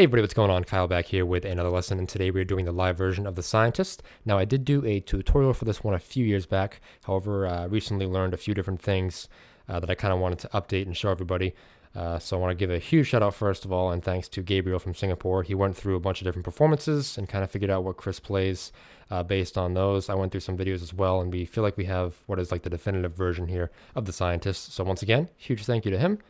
Hey everybody, what's going on? Kyle back here with another lesson, and today we're doing the live version of The Scientist. Now, I did do a tutorial for this one a few years back. However, I recently learned a few different things that I kind of wanted to update and show everybody. So I want to give a huge shout out first of all, and thanks to Gabriel from Singapore. He went through a bunch of different performances and kind of figured out what Chris plays based on those. I went through some videos as well, and we feel like we have what is like the definitive version here of The Scientist. So once again, huge thank you to him.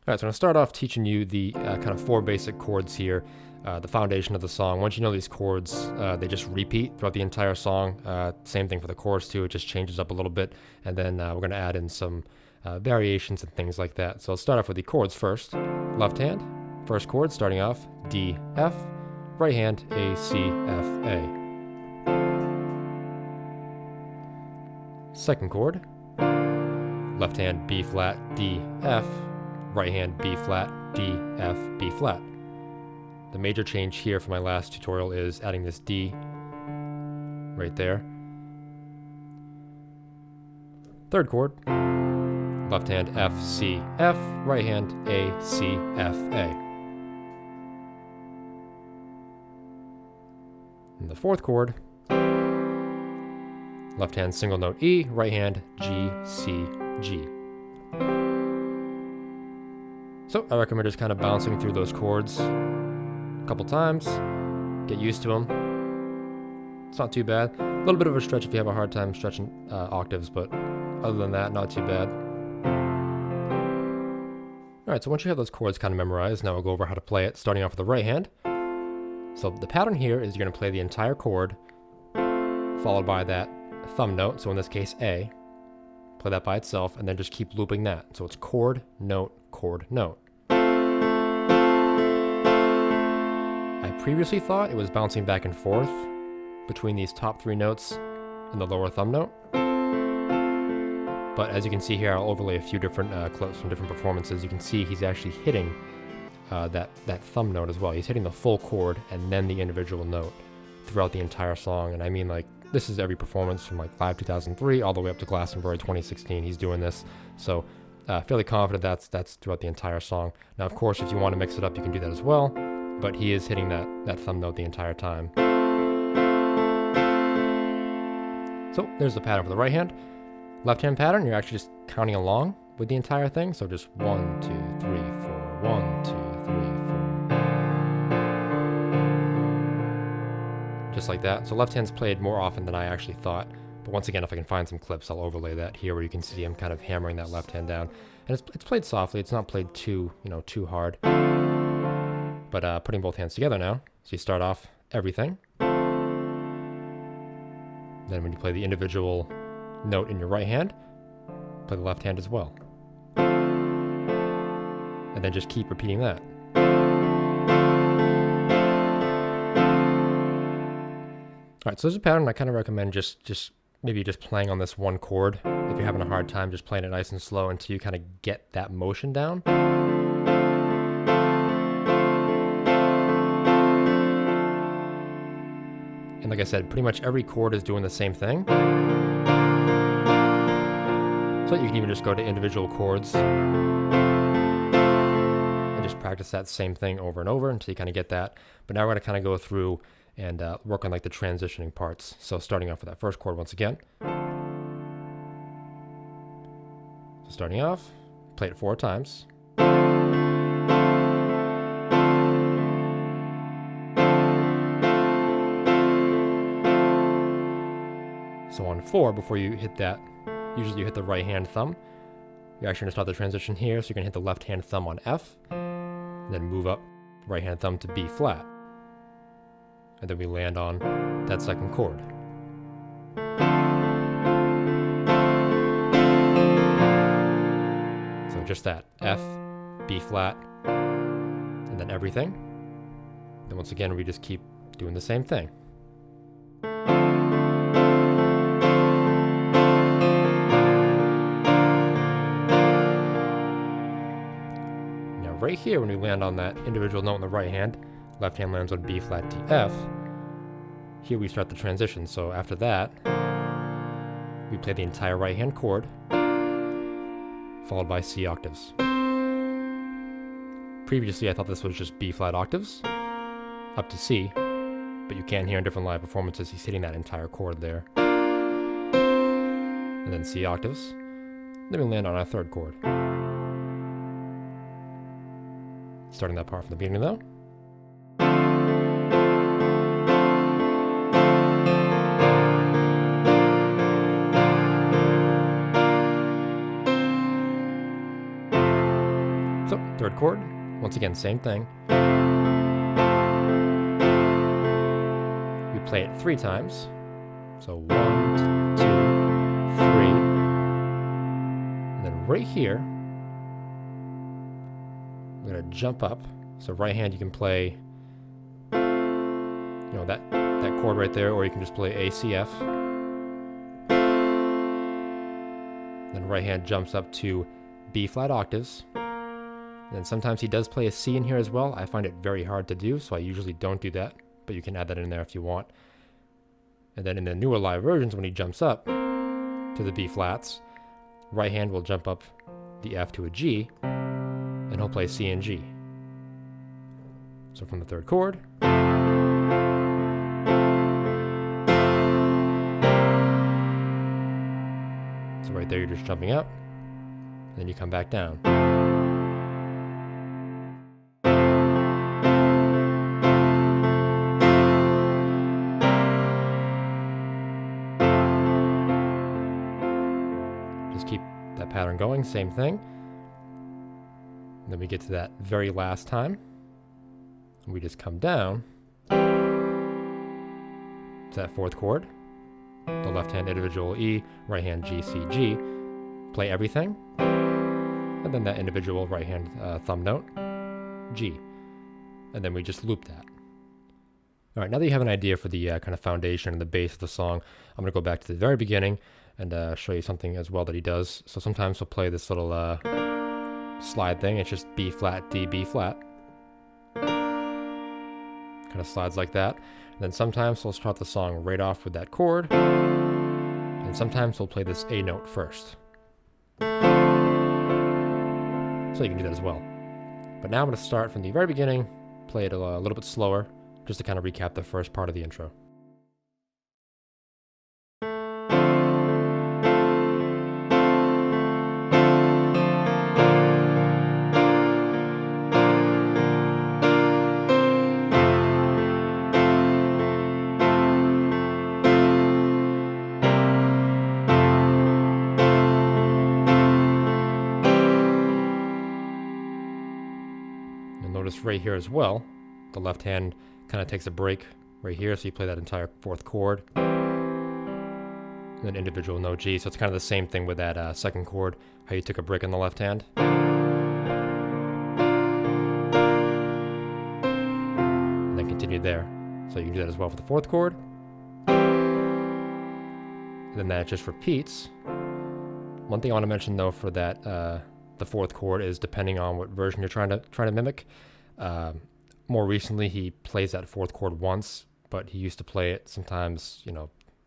All right, so I'm going to start off teaching you the kind of four basic chords here, the foundation of the song. Once you know these chords, they just repeat throughout the entire song. Same thing for the chorus too, it just changes up a little bit, and then we're going to add in some variations and things like that. So let's start off with the chords first. Left hand, first chord starting off D, F, right hand A, C, F, A. Second chord, left hand B flat, D, F, right hand B flat, D, F, B flat. The major change here for my last tutorial is adding this D right there. Third chord, left hand F, C, F, right hand A, C, F, A. And the fourth chord, left hand single note E, right hand G, C, G. So I recommend just kind of bouncing through those chords a couple times, get used to them. It's not too bad. A little bit of a stretch if you have a hard time stretching octaves, but other than that, not too bad. Alright, so once you have those chords kind of memorized, now we'll go over how to play it, starting off with the right hand. So the pattern here is you're going to play the entire chord, followed by that thumb note, so in this case A. Play that by itself, and then just keep looping that. So it's chord, note, chord, note. I previously thought it was bouncing back and forth between these top three notes and the lower thumb note. But as you can see here, I'll overlay a few different clips from different performances. You can see he's actually hitting that thumb note as well. He's hitting the full chord and then the individual note throughout the entire song. And I mean, like, this is every performance from like Live 2003 all the way up to Glastonbury 2016. He's doing this. So fairly confident that's throughout the entire song. Now, of course, if you want to mix it up, you can do that as well. But he is hitting that thumb note the entire time. So there's the pattern for the right hand. Left hand pattern, you're actually just counting along with the entire thing. So just 1, 2, 3, 4, 1, 2, 3, 4. Just like that. So left hand's played more often than I actually thought. But once again, if I can find some clips, I'll overlay that here where you can see him kind of hammering that left hand down. And it's played softly. It's not played too too hard. But putting both hands together now. So you start off everything. Then when you play the individual note in your right hand, play the left hand as well. And then just keep repeating that. Alright, so there's a pattern I kind of recommend just maybe just playing on this one chord. If you're having a hard time, just playing it nice and slow until you kind of get that motion down. And like I said, pretty much every chord is doing the same thing. So you can even just go to individual chords and just practice that same thing over and over until you kind of get that. But now we're going to kind of go through and work on like the transitioning parts. So starting off with that first chord once again. So starting off, play it 4 times. So on 4, before you hit that, usually you hit the right hand thumb. You're actually going to start the transition here, so you're going to hit the left hand thumb on F, and then move up right hand thumb to B flat. And then we land on that second chord. So just that, F, B flat, and then everything. Then once again, we just keep doing the same thing. Right here, when we land on that individual note in the right hand, left hand lands on B flat D F. Here we start the transition. So after that, we play the entire right hand chord, followed by C octaves. Previously, I thought this was just B flat octaves, up to C, but you can hear in different live performances he's hitting that entire chord there. And then C octaves. Then we land on our third chord. Starting that part from the beginning though. So, third chord, once again, same thing. We play it 3 times. So 1, 2, 3. And then right here, we're going to jump up. So right hand you can play, that chord right there, or you can just play A, C, F. Then right hand jumps up to B flat octaves. And sometimes he does play a C in here as well. I find it very hard to do, so I usually don't do that, but you can add that in there if you want. And then in the newer live versions, when he jumps up to the B flats, right hand will jump up the F to a G, and he'll play C and G. So from the third chord, so right there you're just jumping up, then you come back down. Just keep that pattern going, same thing. And then we get to that very last time. We just come down to that fourth chord, the left hand individual E, right hand G, C, G, play everything, and then that individual right hand thumb note, G, and then we just loop that. All right, now that you have an idea for the kind of foundation and the base of the song, I'm going to go back to the very beginning and show you something as well that he does. So sometimes he'll play this little slide thing. It's just B flat, D, B flat. Kind of slides like that. And then sometimes we'll start the song right off with that chord. And sometimes we'll play this A note first. So you can do that as well. But now I'm going to start from the very beginning, play it a little bit slower, just to kind of recap the first part of the intro. Notice right here as well, the left hand kind of takes a break right here, so you play that entire fourth chord, and then individual note G. So it's kind of the same thing with that second chord, how you took a break on the left hand. And then continue there. So you can do that as well for the fourth chord. And then that just repeats. One thing I want to mention though for that, the fourth chord is depending on what version you're trying to mimic. More recently, he plays that fourth chord once, but he used to play it sometimes,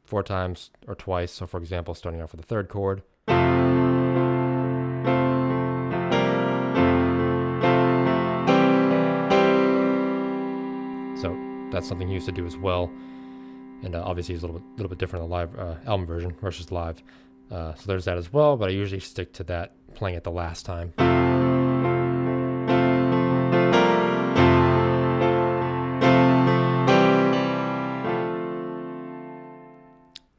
4 times or twice. So for example, starting off with the third chord. So that's something he used to do as well. And obviously it's a little bit different in the live album version versus live. So there's that as well, but I usually stick to that playing it the last time.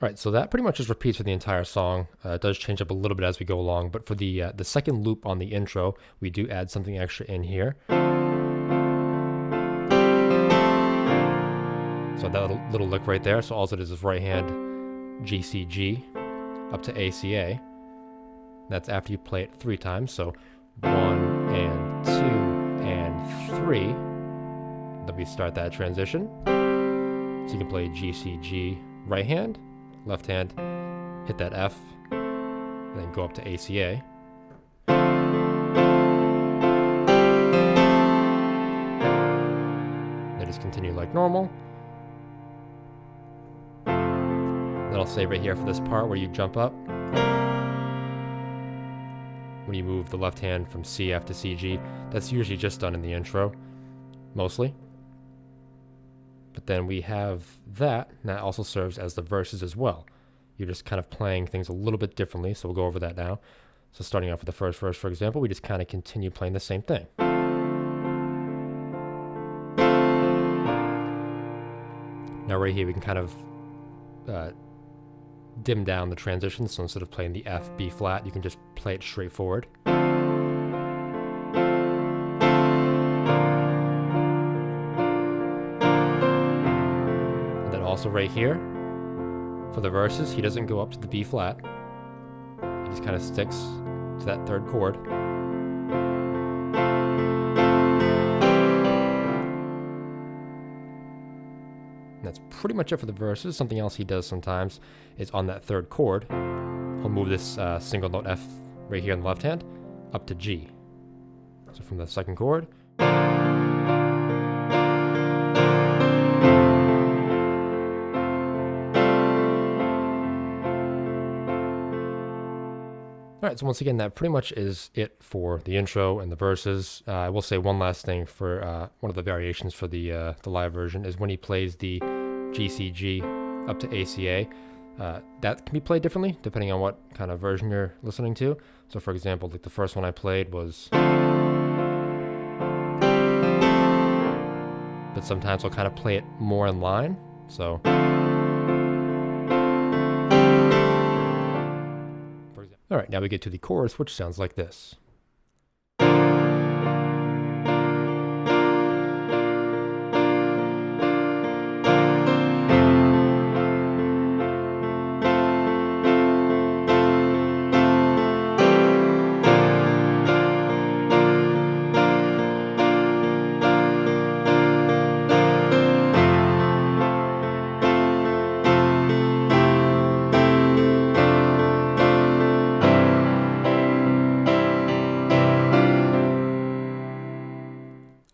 Alright, so that pretty much just repeats for the entire song. It does change up a little bit as we go along, but for the second loop on the intro, we do add something extra in here. So that little lick right there, so all it is right hand G, C, G, up to A, C, A. That's after you play it 3 times, so 1 and 2 and 3. Then we start that transition. So you can play G, C, G, right hand. Left hand, hit that F, and then go up to A, C, A. Then just continue like normal. Then I'll say right here for this part where you jump up, when you move the left hand from C, F to C, G, that's usually just done in the intro, mostly. But then we have that, and that also serves as the verses as well. You're just kind of playing things a little bit differently, so we'll go over that now. So starting off with the first verse, for example, we just kind of continue playing the same thing. Now right here we can kind of dim down the transitions, so instead of playing the F, B flat, you can just play it straightforward. And then also right here, for the verses, he doesn't go up to the B flat. He just kind of sticks to that third chord. And that's pretty much it for the verses. Something else he does sometimes is on that third chord, he'll move this single note F right here on the left hand up to G. So from the second chord. Alright, so once again, that pretty much is it for the intro and the verses. I will say one last thing for one of the variations for the live version is when he plays the GCG up to ACA. That can be played differently depending on what kind of version you're listening to. So for example, like the first one I played was... But sometimes I'll kind of play it more in line, so... Alright, now we get to the chorus, which sounds like this.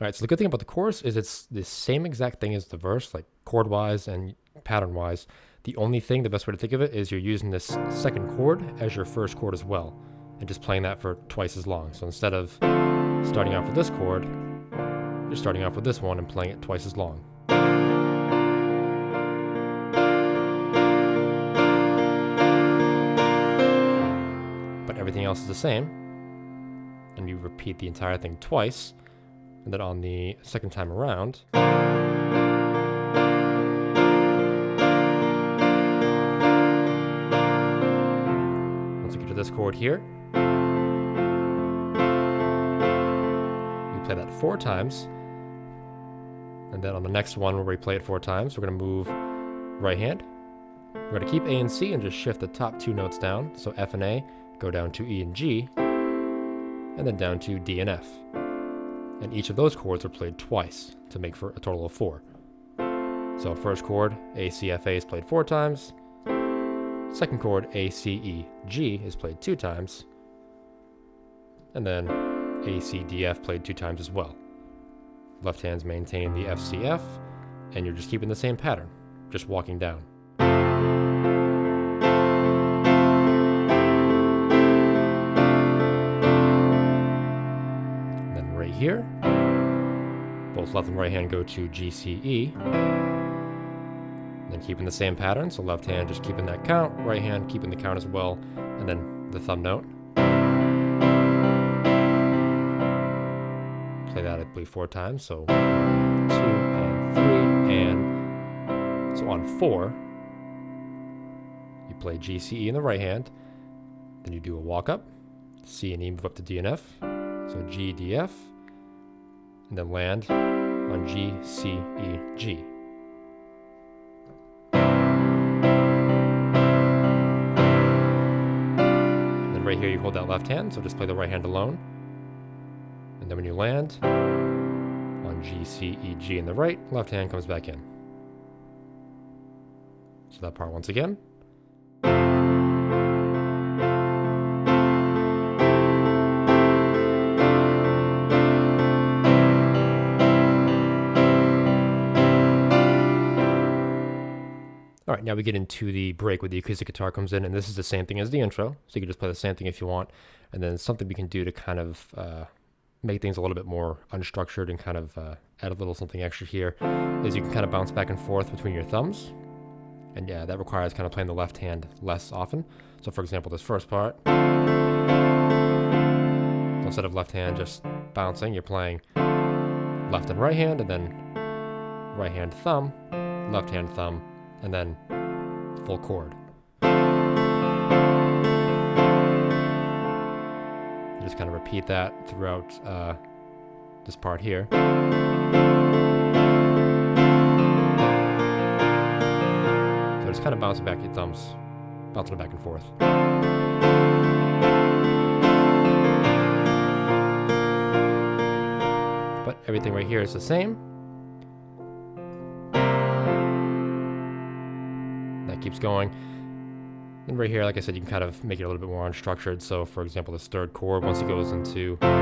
Alright, so the good thing about the chorus is it's the same exact thing as the verse, like chord-wise and pattern-wise. The only thing, the best way to think of it, is you're using this second chord as your first chord as well, and just playing that for twice as long. So instead of starting off with this chord, you're starting off with this one and playing it twice as long. But everything else is the same, and you repeat the entire thing twice. And then on the second time around, once you get to this chord here, we play that 4 times. And then on the next one where we play it 4 times, we're going to move right hand. We're going to keep A and C and just shift the top 2 notes down. So F and A go down to E and G, and then down to D and F. And each of those chords are played twice to make for a total of 4. So first chord, A, C, F, A is played 4 times. Second chord, A, C, E, G is played 2 times. And then A, C, D, F played 2 times as well. Left hand's maintain the F, C, F, and you're just keeping the same pattern, just walking down. Here, both left and right hand go to G, C, E, then keeping the same pattern, so left hand just keeping that count, right hand keeping the count as well, and then the thumb note. Play that, I believe, 4 times, so 1, 2, and 3, and so on 4, you play G, C, E in the right hand, then you do a walk up, C and E move up to D and F, so G, D, F, and then land on G, C, E, G. And then right here you hold that left hand, so just play the right hand alone. And then when you land on G, C, E, G in the right, left hand comes back in. So that part once again. Alright, now we get into the break where the acoustic guitar comes in, and this is the same thing as the intro, so you can just play the same thing if you want, and then something we can do to kind of make things a little bit more unstructured and kind of add a little something extra here is you can kind of bounce back and forth between your thumbs. And yeah, that requires kind of playing the left hand less often. So for example, this first part, instead of left hand just bouncing, you're playing left and right hand, and then right hand thumb, left hand thumb, and then full chord. You just kind of repeat that throughout this part here. So just kind of bouncing back your thumbs, bouncing it back and forth. But everything right here is the same. That keeps going. And right here, like I said, you can kind of make it a little bit more unstructured. So for example, this third chord, once it goes into kind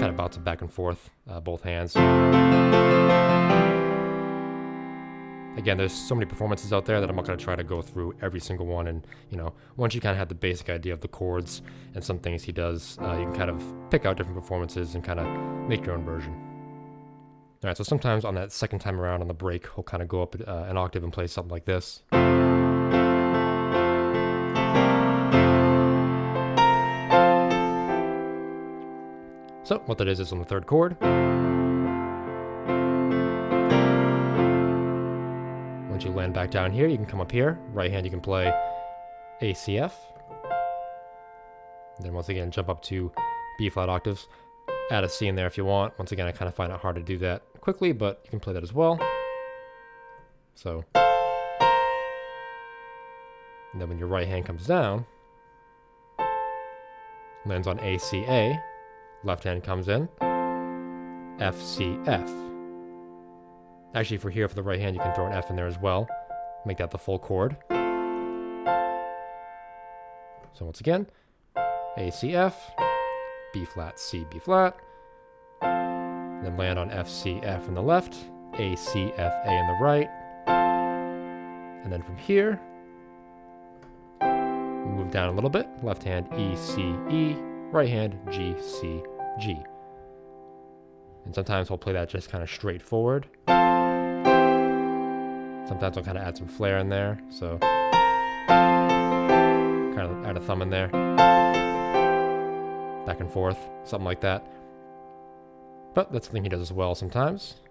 of bounce it back and forth, both hands. Again, there's so many performances out there that I'm not going to try to go through every single one. And, you know, once you kind of have the basic idea of the chords and some things he does, you can kind of pick out different performances and kind of make your own version. All right, so sometimes on that second time around on the break, he'll kind of go up an octave and play something like this. So what that is on the third chord. Once you land back down here, you can come up here. Right hand, you can play A, C, F. And then once again, jump up to B flat octaves. Add a C in there if you want. Once again, I kind of find it hard to do that quickly, but you can play that as well. So, and then when your right hand comes down, lands on A, C, A, left hand comes in, F, C, F. Actually, for here, for the right hand, you can throw an F in there as well. Make that the full chord. So once again, A, C, F, B flat, C, B flat. Then land on F, C, F in the left, A, C, F, A in the right. And then from here, move down a little bit. Left hand, E, C, E. Right hand, G, C, G. And sometimes we'll play that just kind of straightforward. Sometimes I'll kind of add some flair in there, so kind of add a thumb in there, back and forth, something like that. But that's something he does as well sometimes.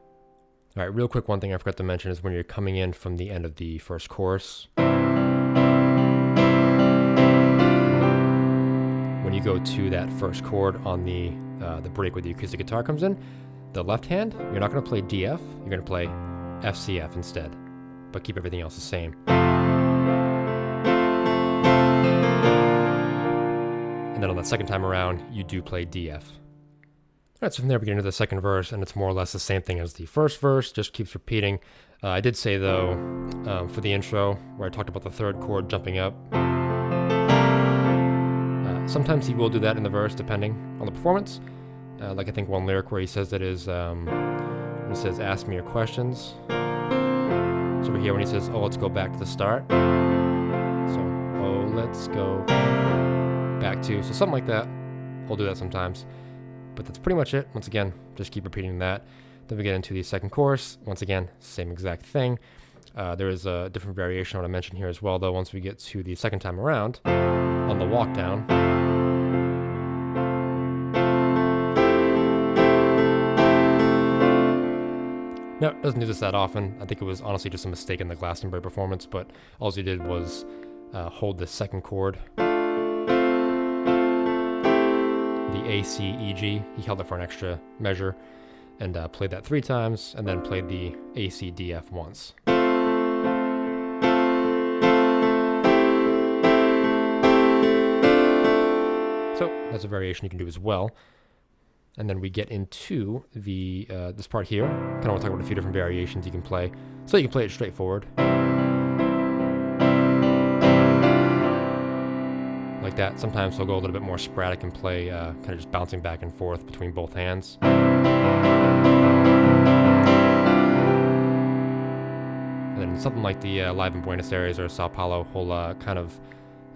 All right, real quick, one thing I forgot to mention is when you're coming in from the end of the first chorus, when you go to that first chord on the break where the acoustic guitar comes in, the left hand, you're not going to play D, F, you're going to play F, C, F instead, but keep everything else the same. And then on the second time around, you do play D, F. All right, so from there we get into the second verse, and it's more or less the same thing as the first verse, just keeps repeating. I did say, though, for the intro, where I talked about the third chord jumping up, sometimes he will do that in the verse, depending on the performance. Like I think one lyric where he says that is, when he says, ask me your questions. So over here when he says, oh, let's go back to the start. So, oh, let's go back to, so something like that. He'll do that sometimes. But that's pretty much it. Once again, just keep repeating that. Then we get into the second chorus. Once again, same exact thing. There is a different variation I want to mention here as well, though, once we get to the second time around on the walk down. No, it doesn't do this that often. I think it was honestly just a mistake in the Glastonbury performance, but all he did was hold the second chord, the A, C, E, G. He held it for an extra measure and played that 3 times, and then played the A, C, D, F once. So that's a variation you can do as well. And then we get into the this part here. Kind of want to talk about a few different variations you can play. So you can play it straightforward, like that. Sometimes he'll go a little bit more sporadic and play kind of just bouncing back and forth between both hands. And then something like the Live in Buenos Aires or Sao Paulo, he'll kind of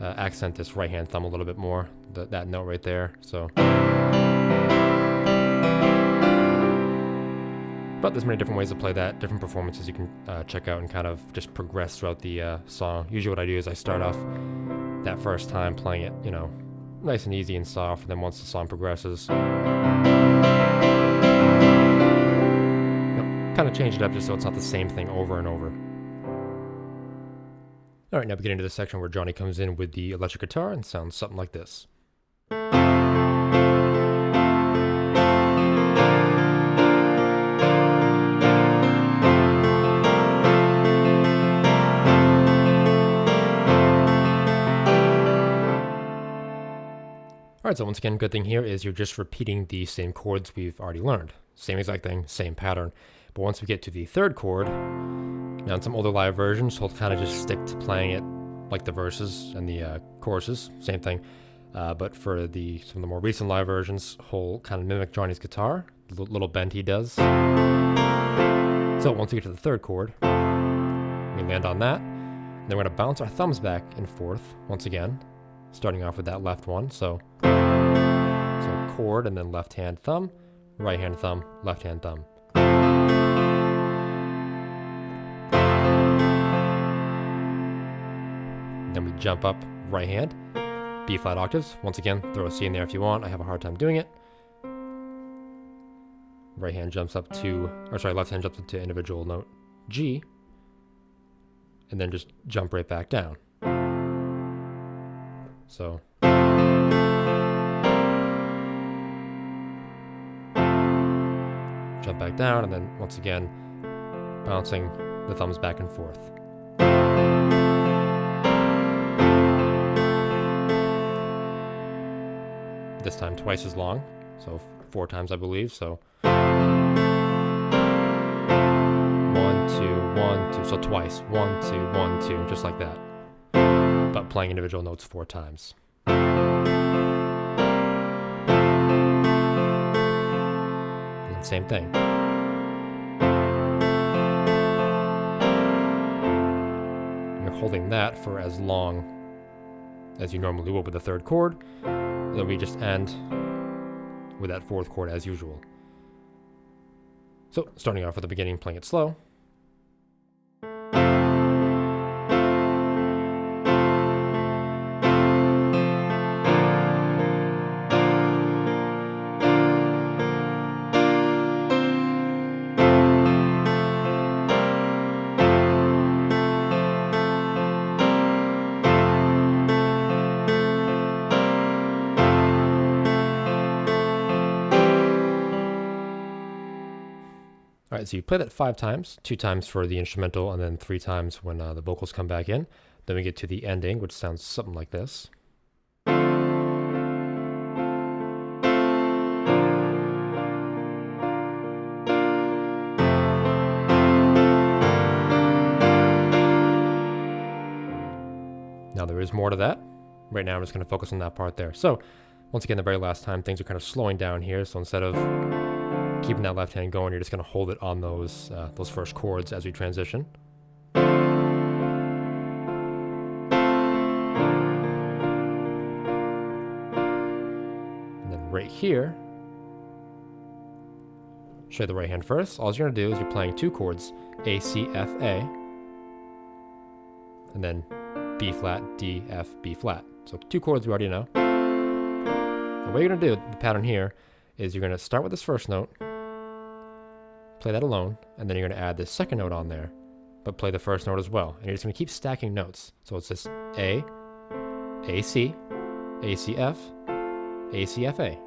accent this right hand thumb a little bit more, that note right there. So, but there's many different ways to play that, different performances you can check out and kind of just progress throughout the song. Usually what I do is I start off that first time playing it, you know, nice and easy and soft, and then once the song progresses, kind of change it up just so it's not the same thing over and over. Alright, now we get into the section where Johnny comes in with the electric guitar and sounds something like this. Alright, so once again, good thing here is you're just repeating the same chords we've already learned. Same exact thing, same pattern. But once we get to the third chord, now in some older live versions, he'll kind of just stick to playing it like the verses and the choruses, same thing. But for some of the more recent live versions, he'll kind of mimic Johnny's guitar, the little bend he does. So once we get to the third chord, we land on that. Then we're going to bounce our thumbs back and forth once again, starting off with that left one. So chord and then left hand thumb, right hand thumb, left hand thumb. Then we jump up right hand, B flat octaves. Once again, throw a C in there if you want. I have a hard time doing it. Right hand jumps up to, left hand jumps up to individual note G, and then just jump right back down. So jump back down, and then once again bouncing the thumbs back and forth. This time twice as long, so 4 times I believe. So 1, 2, 1, 2, so twice, 1, 2, 1, 2, just like that, but playing individual notes 4 times. And same thing. You're holding that for as long as you normally would with the third chord. Then we just end with that fourth chord as usual. So, starting off at the beginning, playing it slow. Alright, so you play that 5 times, 2 times for the instrumental, and then 3 times when the vocals come back in. Then we get to the ending, which sounds something like this. Now there is more to that. Right now I'm just going to focus on that part there. So, once again, the very last time, things are kind of slowing down here, so instead of keeping that left hand going, you're just going to hold it on those first chords as we transition. And then right here, show you the right hand first. All you're going to do is you're playing 2 chords, A, C, F, A, and then B flat, D, F, B flat. So 2 chords we already know. And what you're going to do, the pattern here, is you're going to start with this first note, play that alone, and then you're going to add this second note on there, but play the first note as well. And you're just going to keep stacking notes. So it's this A, A, C, A, C, F, A, C, F, A.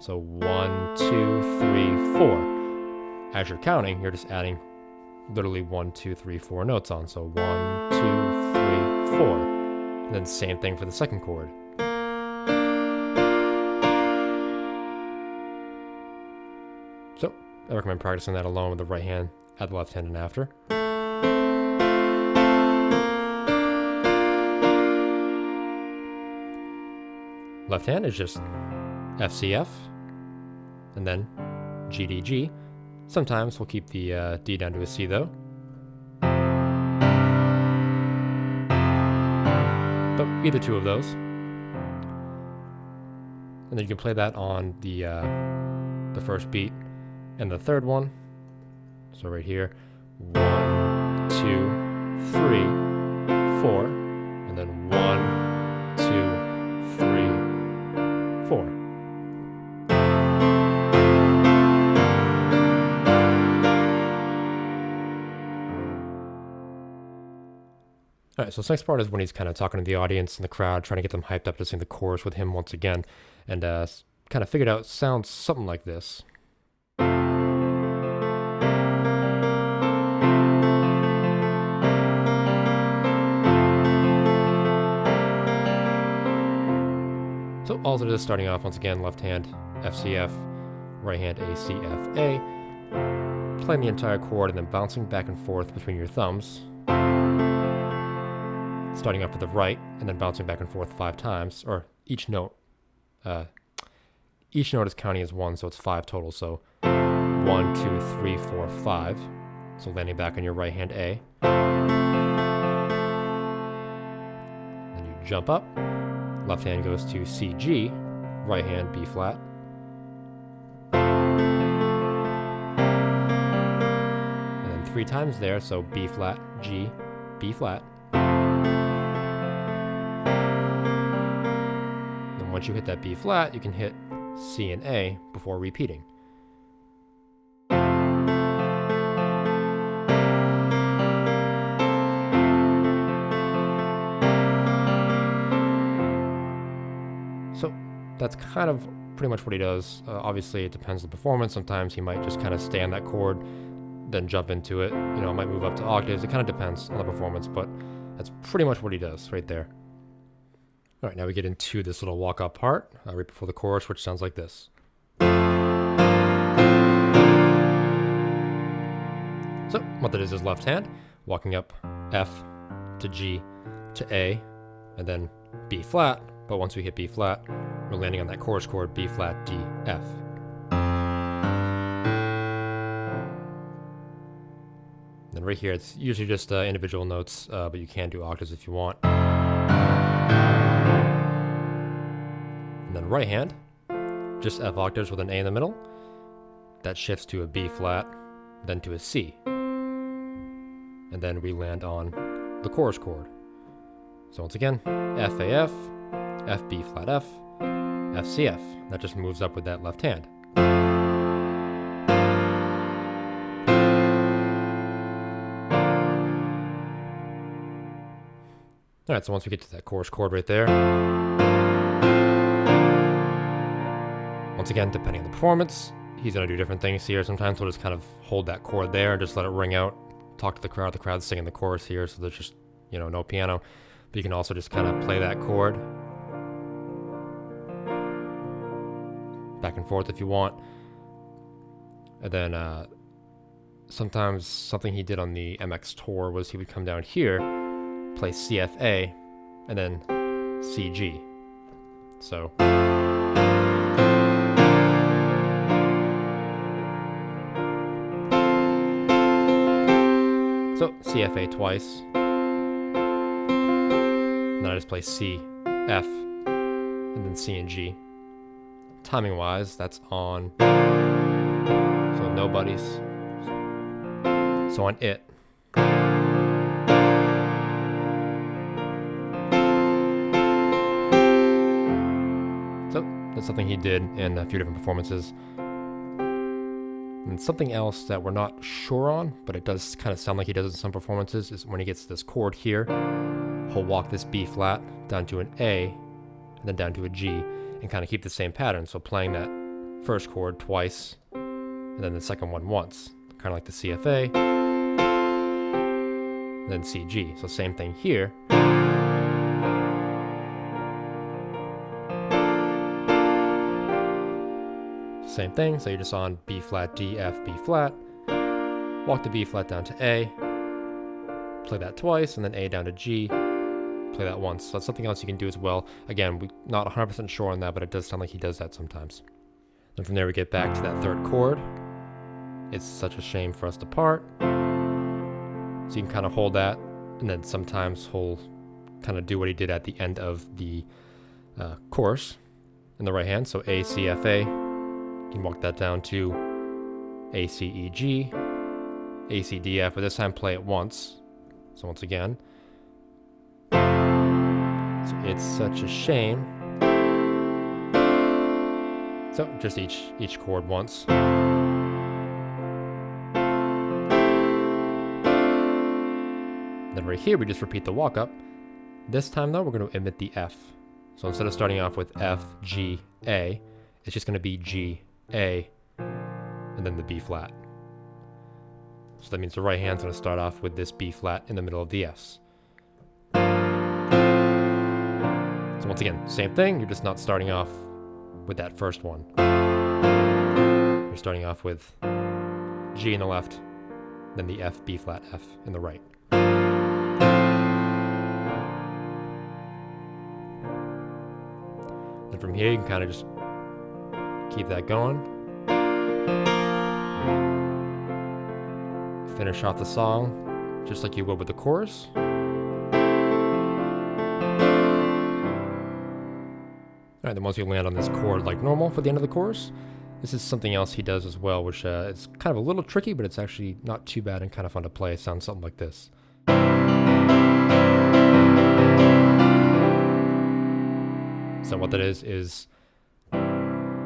So 1, 2, 3, 4. As you're counting, you're just adding literally 1, 2, 3, 4 notes on. So 1, 2, 3, 4. And then same thing for the second chord. So I recommend practicing that alone with the right hand, add the left hand in after. Left hand is just F, C, F, and then G, D, G. Sometimes we'll keep the D down to a C though. But either two of those. And then you can play that on the first beat and the third one. So right here, 1, 2, 3, 4, and then 1, 2, 3, 4. All right, so this next part is when he's kind of talking to the audience and the crowd, trying to get them hyped up to sing the chorus with him once again, and kind of figured out sounds something like this. So all it is, starting off once again, left hand F C F, right hand A C F A, playing the entire chord and then bouncing back and forth between your thumbs. Starting off with the right and then bouncing back and forth 5 times, or each note is counting as 1, so it's 5 total. So 1, 2, 3, 4, 5. So landing back on your right hand A. Then you jump up. Left hand goes to C, G. Right hand B flat. And then 3 times there, so B flat, G, B flat. Once you hit that B flat, you can hit C and A before repeating. So that's kind of pretty much what he does. Obviously, it depends on the performance. Sometimes he might just kind of stay on that chord, then jump into it. You know, it might move up to octaves. It kind of depends on the performance, but that's pretty much what he does right there. All right, now we get into this little walk-up part right before the chorus, which sounds like this. So what that is left hand, walking up F to G to A, and then B flat. But once we hit B flat, we're landing on that chorus chord, B flat, D, F. Then right here, it's usually just individual notes, but you can do octaves if you want. And then right hand, just F octaves with an A in the middle. That shifts to a B flat, then to a C. And then we land on the chorus chord. So once again, F A F, F B flat F, F C F. That just moves up with that left hand. All right, so once we get to that chorus chord right there, once again, depending on the performance, he's going to do different things here. Sometimes we'll just kind of hold that chord there and just let it ring out, talk to the crowd. The crowd's singing the chorus here, so there's just, you know, no piano. But you can also just kind of play that chord back and forth if you want. And then sometimes something he did on the MX tour was he would come down here, play CFA, and then CG. So CFA twice. And then I just play C, F, and then C and G. Timing wise, that's on, so nobody's. So on it. So that's something he did in a few different performances. And something else that we're not sure on, but it does kind of sound like he does in some performances, is when he gets this chord here, he'll walk this B flat down to an A, and then down to a G, and kind of keep the same pattern. So playing that first chord twice, and then the second one once, kind of like the CFA, and then CG. So same thing here. Same thing, so you're just on B flat, D, F, B flat, walk the B flat down to A, play that twice, and then A down to G, play that once. So that's something else you can do as well. Again, we're not 100% sure on that, but it does sound like he does that sometimes. Then from there we get back to that third chord. It's such a shame for us to part. So you can kind of hold that, and then sometimes he'll kind of do what he did at the end of the chorus in the right hand. So A, C, F, A. You can walk that down to A, C, E, G, A, C, D, F, but this time play it once. So once again. So it's such a shame. So just each chord once. Then right here we just repeat the walk up. This time though we're going to omit the F. So instead of starting off with F, G, A, it's just going to be G, A, and then the B flat. So that means the right hand's going to start off with this B flat in the middle of the Fs. So once again, same thing, you're just not starting off with that first one. You're starting off with G in the left, then the F, B flat, F in the right. And from here you can kind of just keep that going. Finish off the song just like you would with the chorus. Alright, then once you land on this chord like normal for the end of the chorus, this is something else he does as well, which is kind of a little tricky, but it's actually not too bad and kind of fun to play. It sounds something like this. So what that is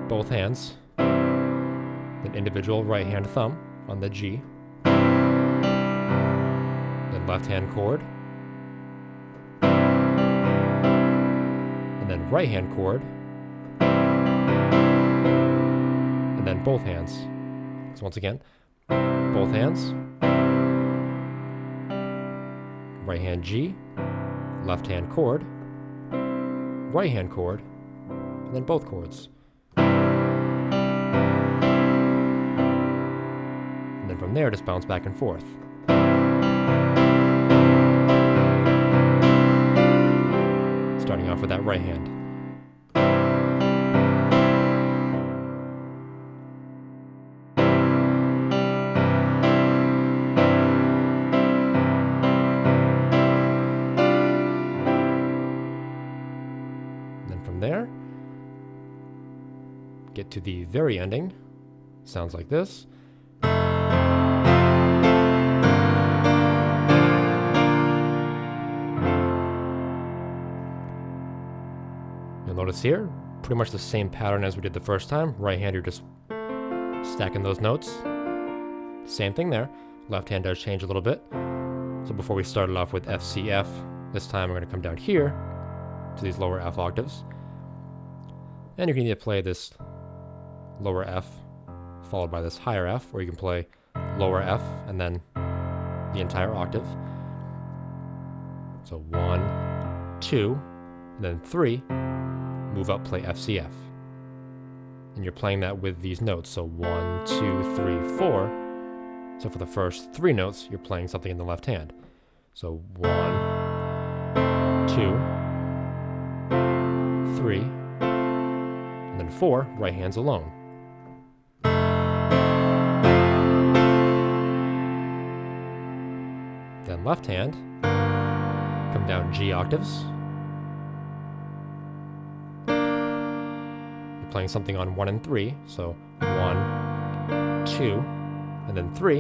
both hands, an individual right hand thumb on the G, then left hand chord, and then right hand chord, and then both hands. So once again, both hands, right hand G, left hand chord, right hand chord, and then both chords. And then from there, just bounce back and forth. Starting off with that right hand. There, get to the very ending, sounds like this. You'll notice here, pretty much the same pattern as we did the first time. Right hand, you're just stacking those notes. Same thing there. Left hand does change a little bit. So before we started off with F, C, F, this time we're going to come down here to these lower F octaves. And you can either play this lower F followed by this higher F, or you can play lower F and then the entire octave. So 1, 2, and then 3, move up, play F, C, F. And you're playing that with these notes, so 1, 2, 3, 4. So for the first 3 notes, you're playing something in the left hand. So 1, 2, 3, and then 4, right hand's alone. Then left hand, come down G octaves. You're playing something on 1 and 3, so 1, 2, and then 3.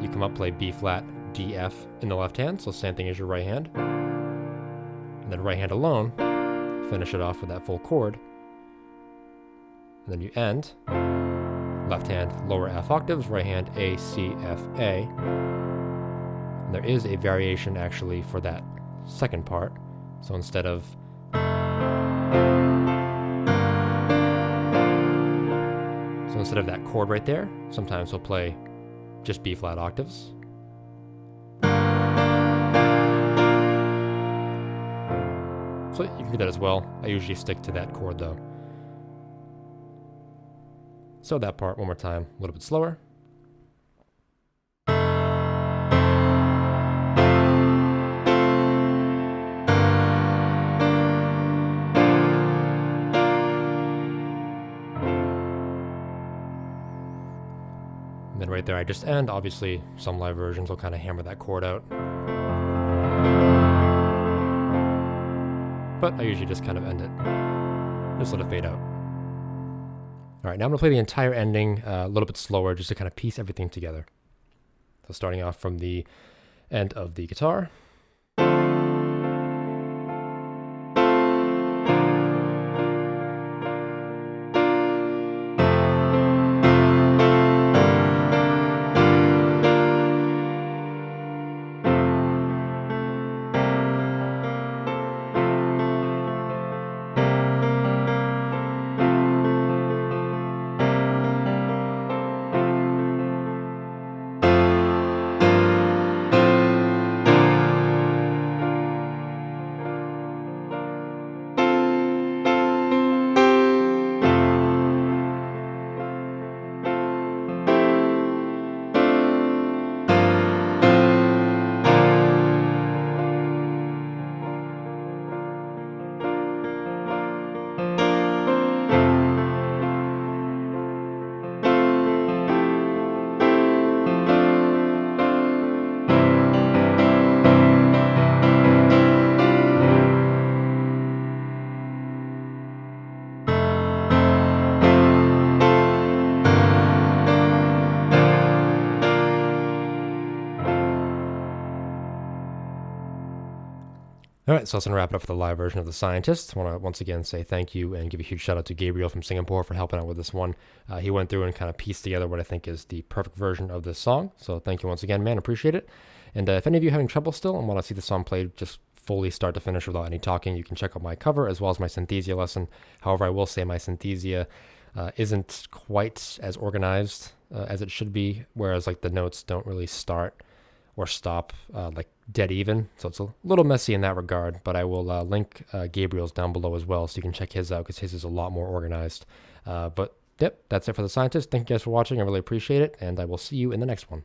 You come up, play B flat, D, F in the left hand, so same thing as your right hand. And then right hand alone, finish it off with that full chord. And then you end, left hand lower F octaves, right hand A, C, F, A. And there is a variation actually for that second part. So instead of that chord right there, sometimes we'll play just B flat octaves. So you can do that as well. I usually stick to that chord though. So that part one more time, a little bit slower. And then right there I just end. Obviously some live versions will kind of hammer that chord out. but I usually just kind of end it. Just let it fade out. All right, now I'm going to play the entire ending a little bit slower just to kind of piece everything together. So starting off from the end of the guitar. All right, so that's going to wrap it up for the live version of The Scientist. I want to once again say thank you and give a huge shout out to Gabriel from Singapore for helping out with this one. He went through and kind of pieced together what I think is the perfect version of this song. So thank you once again, man. Appreciate it. And if any of you are having trouble still and want to see the song played just fully start to finish without any talking, you can check out my cover as well as my Synthesia lesson. However, I will say my Synthesia isn't quite as organized as it should be, whereas like the notes don't really start or stop like dead even, so it's a little messy in that regard, but I will link Gabriel's down below as well so you can check his out because his is a lot more organized. But yep, that's it for The Scientist. Thank you guys for watching. I really appreciate it, and I will see you in the next one.